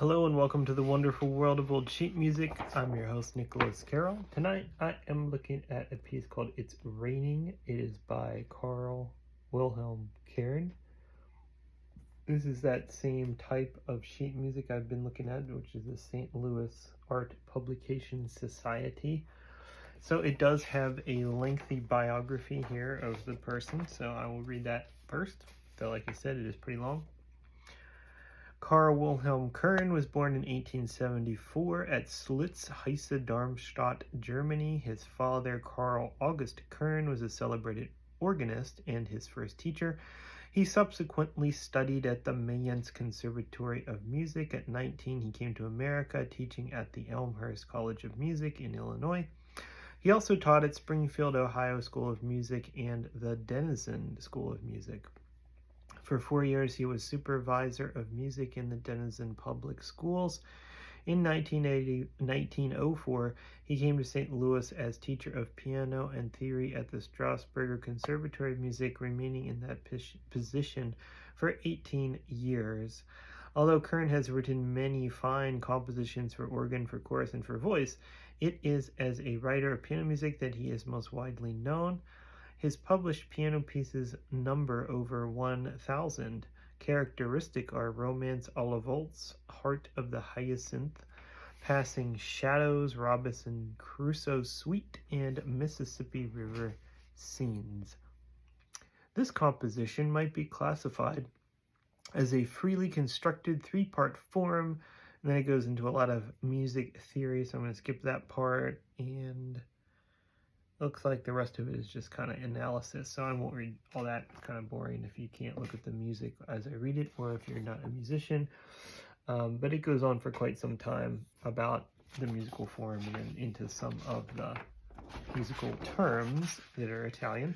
Hello and welcome to the wonderful world of old sheet music. I'm your host Nicholas Carroll. Tonight I am looking at a piece called It's Raining. It is by Carl Wilhelm Kern. This is that same type of sheet music I've been looking at, which is the St. Louis Art Publication Society. So it does have a lengthy biography here of the person, so I will read that first. So like I said, it is pretty long. Carl Wilhelm Kern was born in 1874 at Slitz, Heisse, Darmstadt, Germany. His father, Carl August Kern, was a celebrated organist and his first teacher. He subsequently studied at the Mayence Conservatory of Music. At 19, he came to America, teaching at the Elmhurst College of Music in Illinois. He also taught at Springfield, Ohio School of Music and the Denison School of Music. For 4 years, he was supervisor of music in the Denison Public Schools. In 1904, he came to St. Louis as teacher of piano and theory at the Strasburger Conservatory of Music, remaining in that position for 18 years. Although Kern has written many fine compositions for organ, for chorus, and for voice, it is as a writer of piano music that he is most widely known. His published piano pieces number over 1,000. Characteristic are Romance à la Waltz, Heart of the Hyacinth, Passing Shadows, Robinson Crusoe Suite, and Mississippi River Scenes. This composition might be classified as a freely constructed three-part form, and then it goes into a lot of music theory, so I'm going to skip that part, and looks like the rest of it is just kind of analysis, so I won't read all that. It's kind of boring if you can't look at the music as I read it, or if you're not a musician. But it goes on for quite some time about the musical form and then into some of the musical terms that are Italian.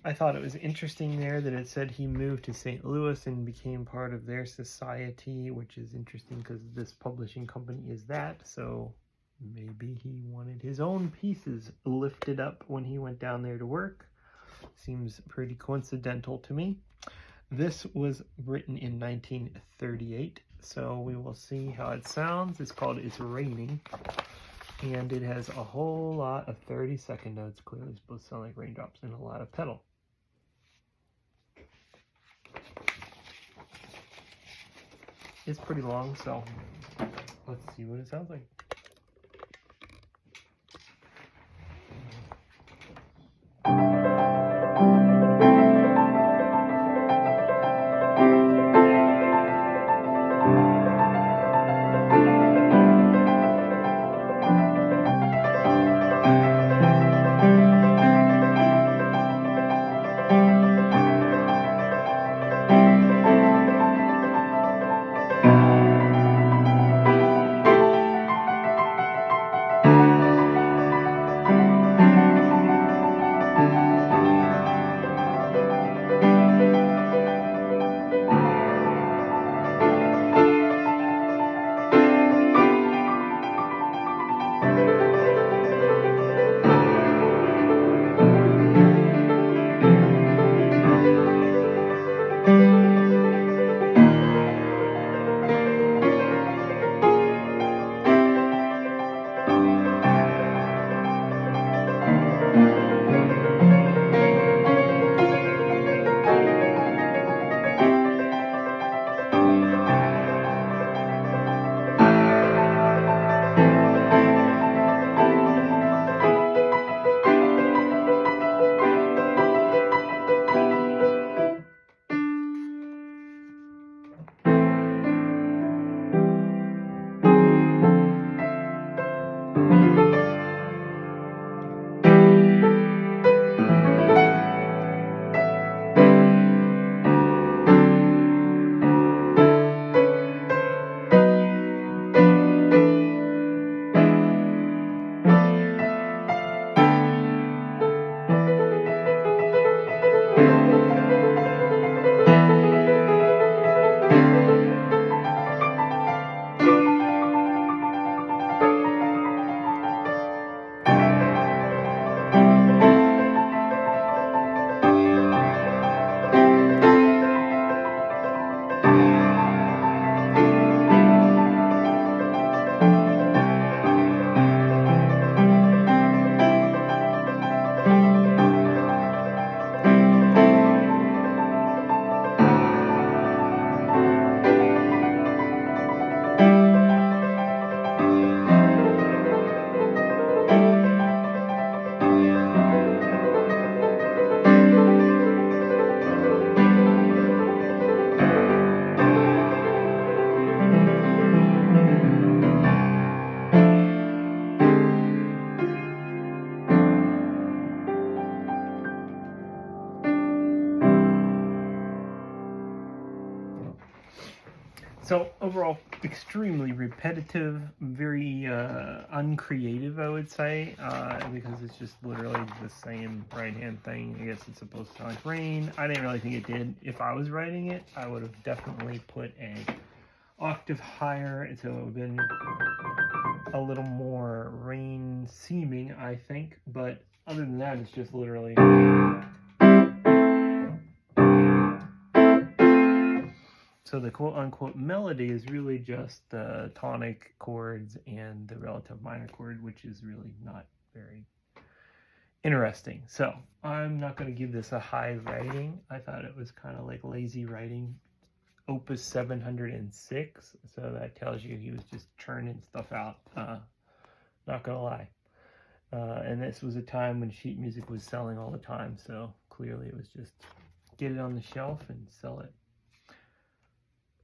I thought it was interesting there that it said he moved to St. Louis and became part of their society, which is interesting because this publishing company is that, so maybe he wanted his own pieces lifted up when he went down there to work. Seems pretty coincidental to me. This was written in 1938, so we will see how it sounds. It's called It's Raining, and it has a whole lot of 30-second notes. Clearly supposed to sound like raindrops, and a lot of pedal. It's pretty long, so let's see what it sounds like. So overall, extremely repetitive, very uncreative, I would say, because it's just literally the same right-hand thing. I guess it's supposed to sound like rain. I didn't really think it did. If I was writing it, I would have definitely put a octave higher, and so it would have been a little more rain-seeming, I think. But other than that, it's just literally... So the quote-unquote melody is really just the tonic chords and the relative minor chord, which is really not very interesting. So I'm not going to give this a high rating. I thought it was kind of like lazy writing. Opus 706, so that tells you he was just churning stuff out. Not going to lie. And this was a time when sheet music was selling all the time, so clearly it was just get it on the shelf and sell it.